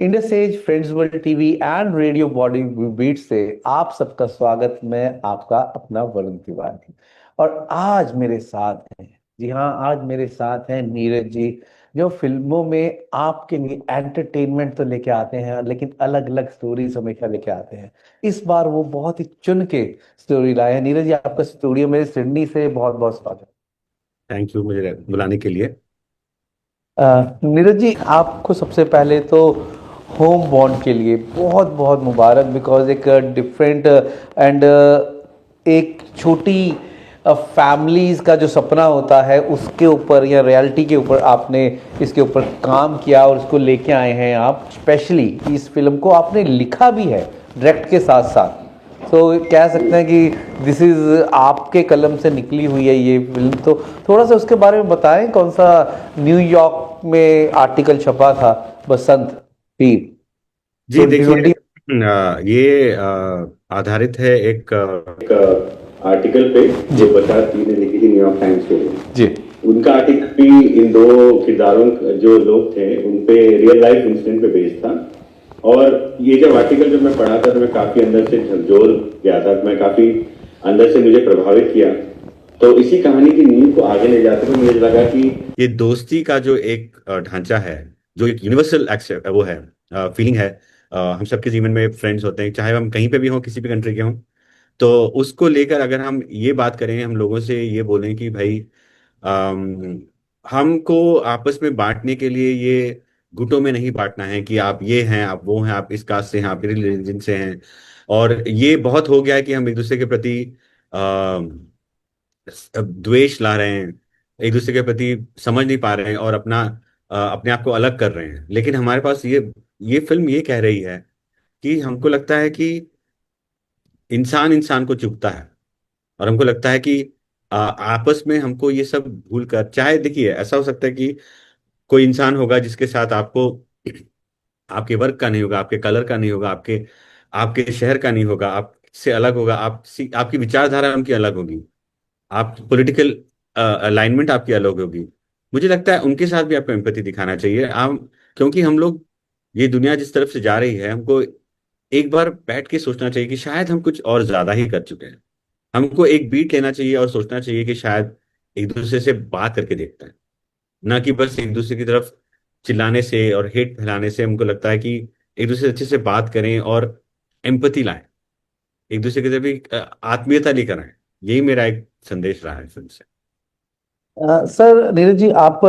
India says friends world TV and radio body beat से आप सबका स्वागत। मैं आपका अपना वरुण तिवारी और आज मेरे साथ हैं, जी हाँ, आज मेरे साथ हैं नीरज जी, जो फिल्मों में आपके लिए एंटरटेनमेंट तो लेके आते हैं लेकिन अलग अलग स्टोरीज हमेशा लेके आते हैं। इस बार वो बहुत ही चुन के स्टोरी लाए हैं। नीरज जी, आपका स्टूडियो मेरे सिडनी से बहुत बहुत स्वागत। थैंक यू मुझे बुलाने के लिए। नीरज जी, आपको सबसे पहले तो होम बॉन्ड के लिए बहुत बहुत मुबारक, बिकॉज एक डिफरेंट एंड एक छोटी फैमिलीज का जो सपना होता है उसके ऊपर या रियलिटी के ऊपर आपने इसके ऊपर काम किया और इसको लेके आए हैं आप। स्पेशली इस फिल्म को आपने लिखा भी है डायरेक्ट के साथ साथ, तो कह सकते हैं कि दिस इज आपके कलम से निकली हुई है ये फिल्म। तो थोड़ा सा उसके बारे में बताएं, कौन सा न्यूयॉर्क में आर्टिकल छपा था, बसंत पी जी देखिए, 2020। ये आधारित है एक आर्टिकल पे जी जो बजाज जी ने लिखी थी न्यूयॉर्क टाइम्स के लिए। जी। उनका आर्टिकल भी इन दो किरदारों जो लोग थे उन पे रियल लाइफ इंसिडेंट पे बेस्ड था। और ये जब आर्टिकल जब मैं पढ़ा था तो मैं काफी अंदर से झकझोर गया था, मैं काफी अंदर से मुझे प्रभावित किया। तो इसी कहानी की नींव को आगे ले जाते हुए मुझे लगा कि ये दोस्ती का जो एक ढांचा है, जो एक यूनिवर्सल वो है, फीलिंग है। हम सबके जीवन में फ्रेंड्स होते हैं, चाहे हम कहीं पे भी हों, किसी भी कंट्री के हों। तो उसको लेकर अगर हम ये बात करें, हम लोगों से ये बोलें कि भाई अम, हमको आपस में बांटने के लिए ये गुटों में नहीं बांटना है कि आप ये हैं, आप वो हैं, आप इस कास्ट से हैं, आप इस रिलीजन से हैं। और ये बहुत हो गया है कि हम एक दूसरे के प्रति द्वेष ला रहे हैं, एक दूसरे के प्रति समझ नहीं पा रहे हैं और अपने आप को अलग कर रहे हैं। लेकिन हमारे पास ये फिल्म ये कह रही है कि हमको लगता है कि इंसान इंसान को चुभता है। और हमको लगता है कि आपस में हमको ये सब भूल कर, चाहे देखिए ऐसा हो सकता है कि कोई इंसान होगा जिसके साथ आपको आपके वर्क का नहीं होगा, आपके कलर का नहीं होगा, आपके आपके शहर का नहीं होगा, आपसे अलग होगा, आपकी विचारधारा उनकी अलग होगी, आप पॉलिटिकल अलाइनमेंट आपकी अलग होगी। मुझे लगता है उनके साथ भी आपको एम्पैथी दिखाना चाहिए। क्योंकि हम लोग, ये दुनिया जिस तरफ से जा रही है, हमको एक बार बैठ के सोचना चाहिए कि शायद हम कुछ और ज्यादा ही कर चुके हैं। हमको एक बीट लेना चाहिए और सोचना चाहिए कि शायद एक दूसरे से बात करके देखते हैं, ना कि बस एक दूसरे की तरफ चिल्लाने से और हेट फैलाने से। हमको लगता है कि एक दूसरे से अच्छे से बात करें और एम्पति लाएं, एक दूसरे की तरफ एक आत्मीयता लेकर आए। यही मेरा एक संदेश रहा है फिल्म से। सर नीरज जी, आप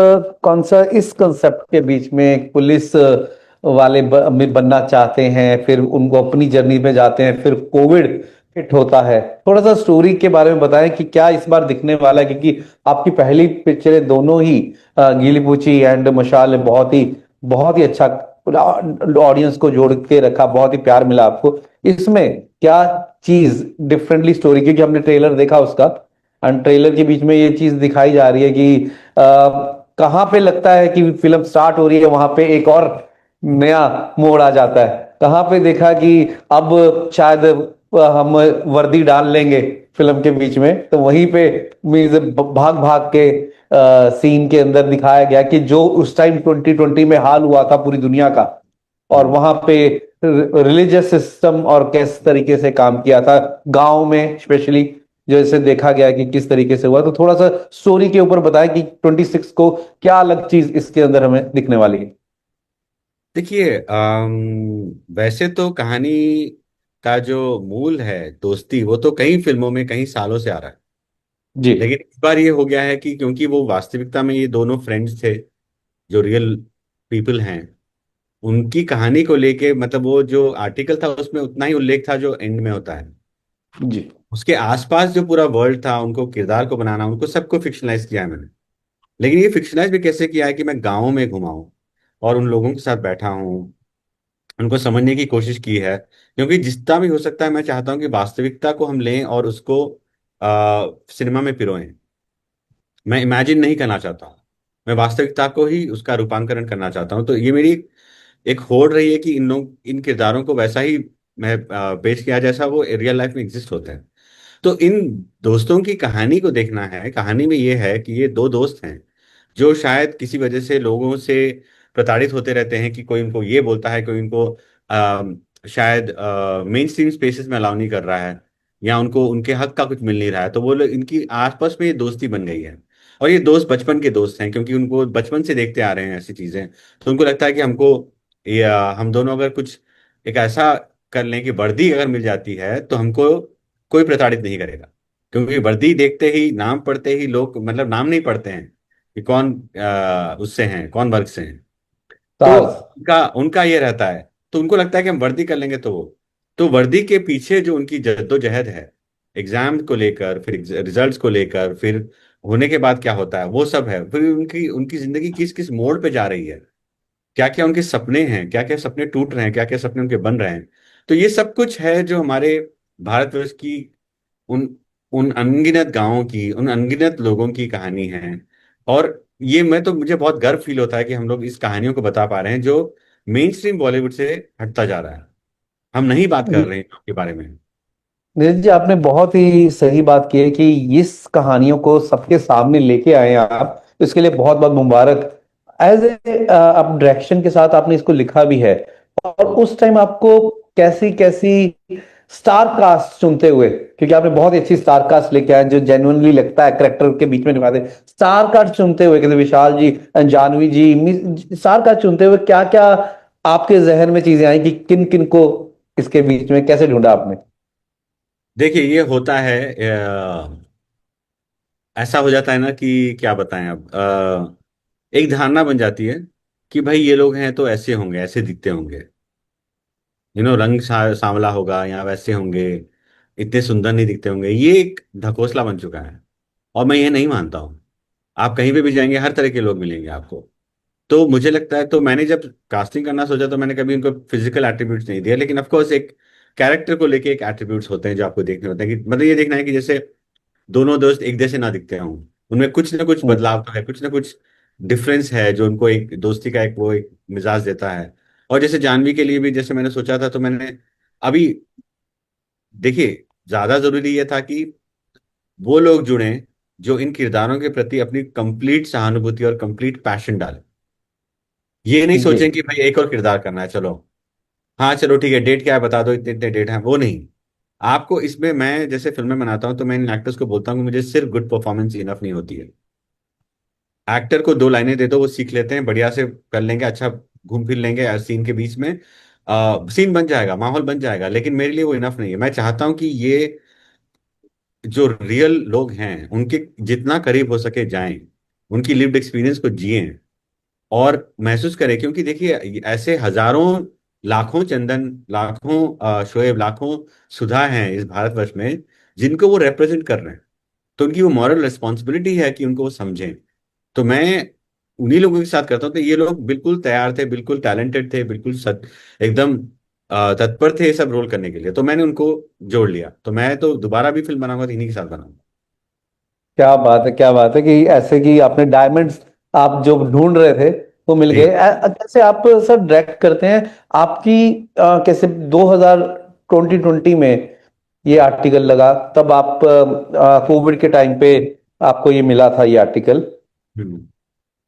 कौन सा इस कंसेप्ट के बीच में एक पुलिस वाले में बनना चाहते हैं, फिर उनको अपनी जर्नी पे जाते हैं, फिर कोविड हिट होता है। थोड़ा सा स्टोरी के बारे में बताएं कि क्या इस बार दिखने वाला है, क्योंकि आपकी पहली पिक्चरें दोनों ही गीली पूची एंड मशाल ने बहुत ही अच्छा ऑडियंस को जोड़ के रखा, बहुत ही प्यार मिला आपको। इसमें क्या चीज डिफरेंटली स्टोरी, क्योंकि हमने ट्रेलर देखा उसका एंड ट्रेलर के बीच में ये चीज दिखाई जा रही है कि कहाँ पे लगता है कि फिल्म स्टार्ट हो रही है वहां पे एक और नया मोड़ आ जाता है। कहाँ पे देखा कि अब शायद हम वर्दी डाल लेंगे फिल्म के बीच में, तो वहीं पे मीन्स भाग भाग के सीन के अंदर दिखाया गया कि जो उस टाइम 2020 में हाल हुआ था पूरी दुनिया का, और हम्म। वहां पे रिलीजियस सिस्टम और किस तरीके से काम किया था गांव में स्पेशली, जैसे देखा गया कि किस तरीके से हुआ। तो थोड़ा सा स्टोरी के ऊपर बताएं कि 26 को क्या अलग चीज इसके अंदर हमें दिखने वाली है। देखिए, वैसे तो कहानी का जो मूल है दोस्ती, वो तो कई फिल्मों में कई सालों से आ रहा है। जी लेकिन इस बार ये हो गया है कि क्योंकि वो वास्तविकता में ये दोनों फ्रेंड्स थे, जो रियल पीपल हैं, उनकी कहानी को लेके, मतलब वो जो आर्टिकल था उसमें उतना ही उल्लेख था जो एंड में होता है। जी उसके आसपास जो पूरा वर्ल्ड था, उनको किरदार को बनाना, उनको सबको फिक्शनलाइज किया है मैंने। लेकिन ये फिक्शनलाइज भी कैसे किया है कि मैं गाँव में घुमा हूँ और उन लोगों के साथ बैठा हूँ, उनको समझने की कोशिश की है। क्योंकि जितना भी हो सकता है मैं चाहता हूँ कि वास्तविकता को हम लें और उसको सिनेमा में पिरोएं। मैं इमेजिन नहीं करना चाहता हूँ, मैं वास्तविकता को ही उसका रूपांतरण करना चाहता हूँ। तो ये मेरी एक होड़ रही है कि इन किरदारों को वैसा ही मैं पेश किया जैसा वो रियल लाइफ में एग्जिस्ट होते हैं। तो इन दोस्तों की कहानी को देखना है। कहानी में ये है कि ये दो दोस्त हैं जो शायद किसी वजह से लोगों से प्रताड़ित होते रहते हैं कि कोई उनको ये बोलता है, कोई उनको शायद मेन स्ट्रीम स्पेसेस में अलाउ नहीं कर रहा है, या उनको उनके हक का कुछ मिल नहीं रहा है, तो वो लोग, इनकी आपस में ये दोस्ती बन गई है। और ये दोस्त बचपन के दोस्त हैं, क्योंकि उनको बचपन से देखते आ रहे हैं ऐसी चीजें। तो उनको लगता है कि हमको, या हम दोनों अगर कुछ एक ऐसा कर लें कि वर्दी अगर मिल जाती है तो हमको कोई प्रताड़ित नहीं करेगा। क्योंकि वर्दी देखते ही, नाम पढ़ते ही लोग, मतलब नाम नहीं पढ़ते हैं कि कौन उससे हैं, कौन वर्ग से हैं। तो साज। उनका उनका ये रहता है। तो उनको लगता है कि हम वर्दी कर लेंगे तो वर्दी के पीछे जो उनकी जद्दोजहद है, एग्जाम को लेकर, फिर रिजल्ट्स को लेकर, फिर होने के बाद क्या होता है, वो सब है। फिर उनकी उनकी जिंदगी किस किस मोड़ पे जा रही है, क्या क्या उनके सपने हैं, क्या क्या सपने टूट रहे हैं, क्या क्या सपने उनके बन रहे हैं। तो ये सब कुछ है जो हमारे भारतवर्ष की उन उन अनगिनत गांवों की, उन अनगिनत लोगों की कहानी है। और ये मैं तो मुझे बहुत गर्व फील होता है कि हम लोग इस कहानियों को बता पा रहे हैं जो मेन स्ट्रीम बॉलीवुड से हटता जा रहा है। हम नहीं बात कर रहे हैं इसके बारे में। नीरज जी, आपने बहुत ही सही बात की है कि इस कहानियों को सबके सामने लेके आए हैं आप, तो इसके लिए बहुत बहुत मुबारक। एज ए आप डायरेक्शन के साथ आपने इसको लिखा भी है, और उस टाइम आपको कैसी कैसी स्टार कास्ट चुनते हुए, क्योंकि आपने बहुत ही अच्छी स्टार कास्ट लेके आए हैं, जो जेन्युइनली लगता है करेक्टर के बीच में निभाते, स्टार कास्ट चुनते हुए, कहते विशाल जी, जानवी जी, स्टार कास्ट चुनते हुए क्या क्या आपके जहन में चीजें आई कि किन किन को इसके बीच में कैसे ढूंढा आपने? देखिए, ये होता है, ऐसा हो जाता है ना कि क्या बताएं अब, एक धारणा बन जाती है कि भाई ये लोग हैं तो ऐसे होंगे, ऐसे दिखते होंगे, रंग सांवला होगा या वैसे होंगे, इतने सुंदर नहीं दिखते होंगे। ये एक ढकोसला बन चुका है, और मैं ये नहीं मानता हूँ। आप कहीं पे भी जाएंगे, हर तरह के लोग मिलेंगे आपको। तो मुझे लगता है, तो मैंने जब कास्टिंग करना सोचा तो मैंने कभी उनको फिजिकल एट्रीब्यूट्स नहीं दिया, लेकिन ऑफ कोर्स एक कैरेक्टर को लेके एक एट्रीब्यूट्स होते हैं जो आपको देखने होते हैं, कि मतलब ये देखना है कि जैसे दोनों दोस्त एक जैसे ना दिखते हों, उनमें कुछ ना कुछ हम्म। बदलाव तो है, कुछ ना कुछ डिफरेंस है जो उनको एक दोस्ती का एक वो एक मिजाज देता है। और जैसे जानवी के लिए भी जैसे मैंने सोचा था, तो मैंने अभी, देखिए, ज्यादा जरूरी ये था कि वो लोग जुड़े जो इन किरदारों के प्रति अपनी कंप्लीट सहानुभूति और कंप्लीट पैशन डालें। ये नहीं जी। सोचें कि भाई एक और किरदार करना है, चलो, हाँ चलो ठीक है, डेट क्या है बता दो, इतने इतने डेट हैं, वो नहीं। आपको इसमें, मैं जैसे फिल्में बनाता हूं तो मैं इन एक्टर्स को बोलता हूँ कि मुझे सिर्फ गुड परफॉर्मेंस इनफ नहीं होती है। एक्टर को दो लाइनें दे दो, वो सीख लेते हैं, बढ़िया से कर लेंगे, अच्छा घूम फिर लेंगे सीन के बीच में, सीन बन जाएगा, माहौल बन जाएगा। लेकिन मेरे लिए वो इनफ नहीं है। मैं चाहता हूं कि ये जो रियल लोग हैं उनके जितना करीब हो सके जाएं, उनकी लिव्ड एक्सपीरियंस को जिएं और महसूस करें। क्योंकि देखिए, ऐसे हजारों, लाखों चंदन, लाखों शोएब, लाखों सुधा हैं इस भारतवर्ष में, जिनको वो रिप्रेजेंट कर रहे हैं। तो उनकी वो मॉरल रिस्पॉन्सिबिलिटी है कि उनको वो समझें। तो मैं उन्हीं लोगों के साथ करता हूँ। तो ये लोग बिल्कुल तैयार थे, बिल्कुल टैलेंटेड थे, बिल्कुल एकदम तत्पर थे ये सब रोल करने के लिए। तो मैंने उनको जोड़ लिया। तो मैं तो दोबारा भी फिल्म बनाऊंगा तो इन्हीं के साथ बनाऊंगा। क्या बात है, क्या बात है कि ऐसे कि आपने डायमंड्स, आप जो ढूंढ रहे थे वो मिल गए। एक कैसे आप सर डायरेक्ट करते हैं? आपकी कैसे 2020 में ये आर्टिकल लगा, तब आप कोविड के टाइम पे आपको ये मिला था ये आर्टिकल, हम्म,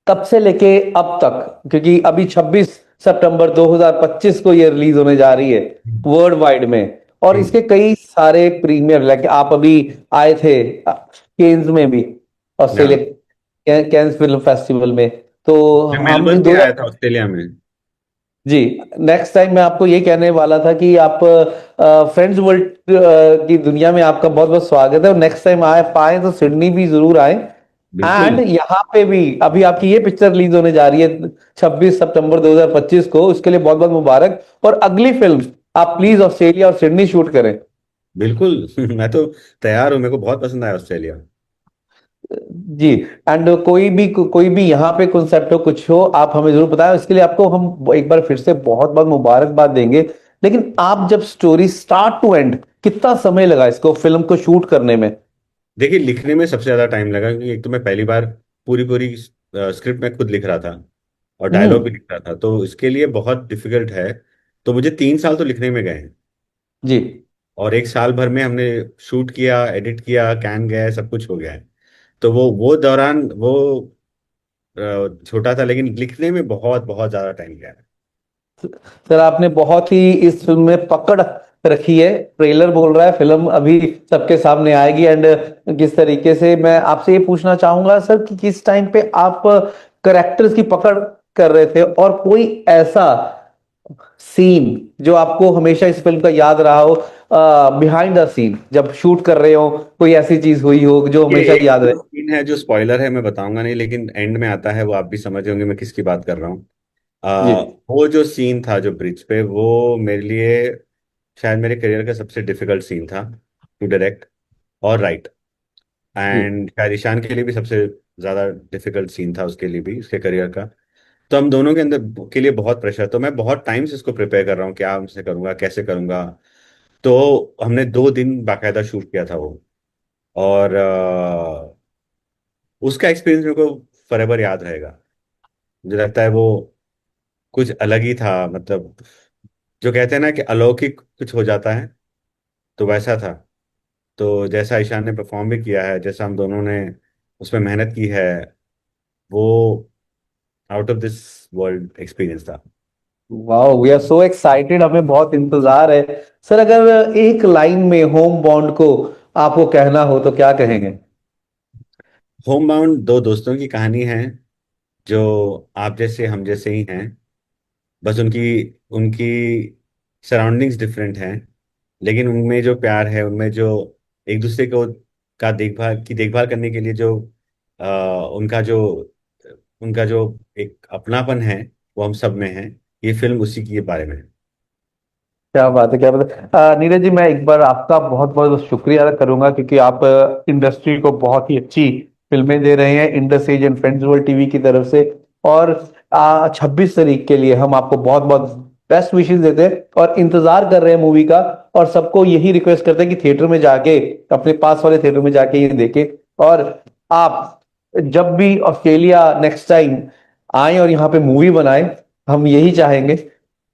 तब से लेके अब तक, क्योंकि अभी 26 सितंबर 2025 को ये रिलीज होने जा रही है हम्म, वर्ल्ड वाइड में, और हम्म, इसके कई सारे प्रीमियर, लाइक आप अभी आए थे केन्स में भी, हाँ। ऑस्ट्रेलिया कैंस फिल्म फेस्टिवल में। तो मैं हम मेलबर्न भी दो, आया था, ऑस्ट्रेलिया में। जी, नेक्स्ट टाइम मैं आपको ये कहने वाला था कि आप फ्रेंड्स वर्ल्ड की दुनिया में आपका बहुत बहुत स्वागत है, और नेक्स्ट टाइम आए पाए तो सिडनी भी जरूर आए। एंड बिल्कुल, यहाँ पे भी अभी आपकी ये पिक्चर रिलीज होने जा रही है 26 सितंबर 2025 को, उसके लिए बहुत बहुत मुबारक। और अगली फिल्म आप प्लीज ऑस्ट्रेलिया और सिडनी शूट करें। बिल्कुल। मैं तो तैयार हूँ, मेरे को बहुत पसंद आया ऑस्ट्रेलिया। जी। एंड कोई भी यहाँ पे कॉन्सेप्ट हो, कुछ हो, आप हमें जरूर बताएं, इसके लिए आपको हम एक बार फिर से बहुत बहुत मुबारकबाद देंगे। लेकिन आप जब स्टोरी स्टार्ट टू एंड, कितना समय लगा इसको फिल्म को शूट करने में? देखिए, लिखने में सबसे ज्यादा टाइम लगा, क्योंकि एक तो मैं पहली बार पूरी पूरी स्क्रिप्ट में खुद लिख रहा था, और डायलॉग भी हम्म। लिख रहा था, तो इसके लिए बहुत डिफिकल्ट है। तो मुझे 3 साल तो लिखने में गए हैं। जी। और एक साल भर में हमने शूट किया, एडिट किया, कैन गए, सब कुछ हो गया है। तो वो दौरान, वो छोटा था, लेकिन लिखने में बहुत बहुत ज्यादा टाइम गया है। सर आपने बहुत ही इस फिल्म में पकड़ रखी है। ट्रेलर बोल रहा है फिल्म अभी सबके सामने आएगी। एंड किस तरीके से, मैं आपसे ये पूछना चाहूंगा सर कि किस टाइम पे आप करेक्टर्स की पकड़ कर रहे थे, और कोई ऐसा सीन जो आपको हमेशा इस फिल्म का याद रहा हो, बिहाइंड द सीन जब शूट कर रहे हो, कोई ऐसी चीज हुई हो जो ये हमेशा एक याद रहे। सीन है जो स्पॉइलर है, मैं बताऊंगा नहीं, लेकिन एंड में आता है, वो आप भी समझ होंगे मैं किसकी बात कर रहा हूँ। जी वो जो सीन था जो ब्रिज पे, वो मेरे लिए शायद मेरे करियर का सबसे डिफिकल्ट सीन था टू डायरेक्ट और राइट। जी एंड शायद ईशान के लिए भी सबसे ज्यादा डिफिकल्ट सीन था, उसके लिए भी, उसके करियर का। तो हम दोनों के अंदर के लिए बहुत प्रेशर, तो मैं बहुत टाइम से इसको प्रिपेयर कर रहा हूँ, क्या हमसे करूंगा, कैसे करूंगा। तो हमने 2 दिन बाकायदा शूट किया था वो। और उसका एक्सपीरियंस मेरे को फॉरएवर याद रहेगा। मुझे लगता है वो कुछ अलग ही था, मतलब जो कहते हैं ना कि अलौकिक कुछ हो जाता है, तो वैसा था। तो जैसा ईशान ने परफॉर्म भी किया है, जैसा हम दोनों ने उसमें मेहनत की है, वो out of this world experience था। Wow, we are so excited, हमें बहुत इंतजार है। सर अगर एक लाइन में होम बॉन्ड को आपको कहना हो तो क्या कहेंगे? होम बाउंड दो दोस्तों की कहानी है, जो आप जैसे हम जैसे ही हैं। बस उनकी उनकी सराउंडिंग्स डिफरेंट हैं, लेकिन उनमें जो प्यार है, उनमें जो एक दूसरे को का देखभाल करने के लिए जो उनका जो एक अपनापन है, वो हम सब में है। ये फिल्म उसी के बारे में है। क्या बात है, क्या बात है। नीरज जी, मैं एक बार आपका बहुत बहुत शुक्रिया अदा करूंगा क्योंकि आप इंडस्ट्री को बहुत ही अच्छी फिल्में दे रहे हैं Indus age and friends world TV की तरफ से। और 26 तारीख के लिए हम आपको बहुत बहुत बेस्ट विशेस देते हैं और इंतजार कर रहे हैं मूवी का। और सबको यही रिक्वेस्ट करते हैं कि थिएटर में जाके, अपने पास वाले थिएटर में जाके ये देखें। और आप जब भी ऑस्ट्रेलिया नेक्स्ट टाइम आए और यहाँ पे मूवी बनाएं, हम यही चाहेंगे।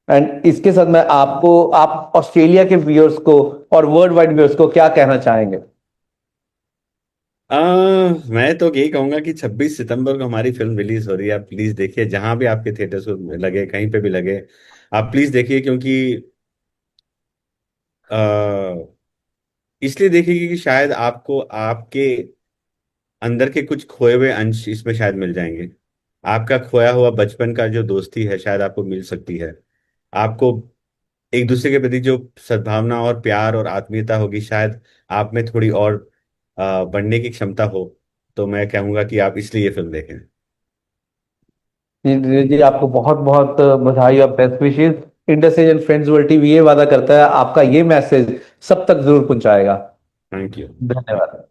एंड इसके साथ मैं आपको, आप ऑस्ट्रेलिया के व्यूअर्स को और वर्ल्ड वाइड व्यूअर्स को क्या कहना चाहेंगे? आ, मैं तो यही कहूंगा कि 26 सितंबर को हमारी फिल्म रिलीज हो रही है। आप प्लीज देखिए, जहां भी आपके थिएटर्स को लगे, कहीं पे भी लगे, आप प्लीज देखिए। क्योंकि आ, इसलिए देखिए क्योंकि शायद आपको आपके अंदर के कुछ खोए हुए अंश इसमें शायद मिल जाएंगे। आपका खोया हुआ बचपन का जो दोस्ती है, शायद आपको मिल सकती है। आपको एक दूसरे के प्रति जो सद्भावना और प्यार और आत्मीयता होगी, शायद आप में थोड़ी और बढ़ने की क्षमता हो। तो मैं कहूंगा कि आप इसलिए ये फिल्म देखें। जी जी जी, आपको बहुत बहुत बधाई और best wishes. Indus and friends world TV ये वादा करता है आपका ये मैसेज सब तक जरूर पहुंचाएगा। Thank you. धन्यवाद।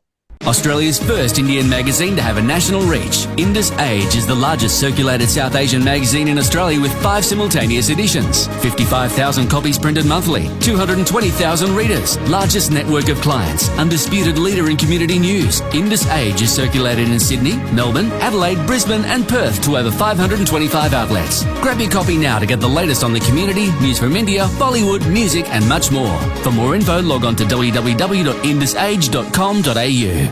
Australia's first Indian magazine to have a national reach, Indus Age is the largest circulated South Asian magazine in Australia with 5 simultaneous editions, 55,000 copies printed monthly, 220,000 readers, largest network of clients, undisputed leader in community news. Indus Age is circulated in Sydney, Melbourne, Adelaide, Brisbane and Perth to over 525 outlets. Grab your copy now to get the latest on the community, news from India, Bollywood, music and much more. For more info, log on to www.indusage.com.au.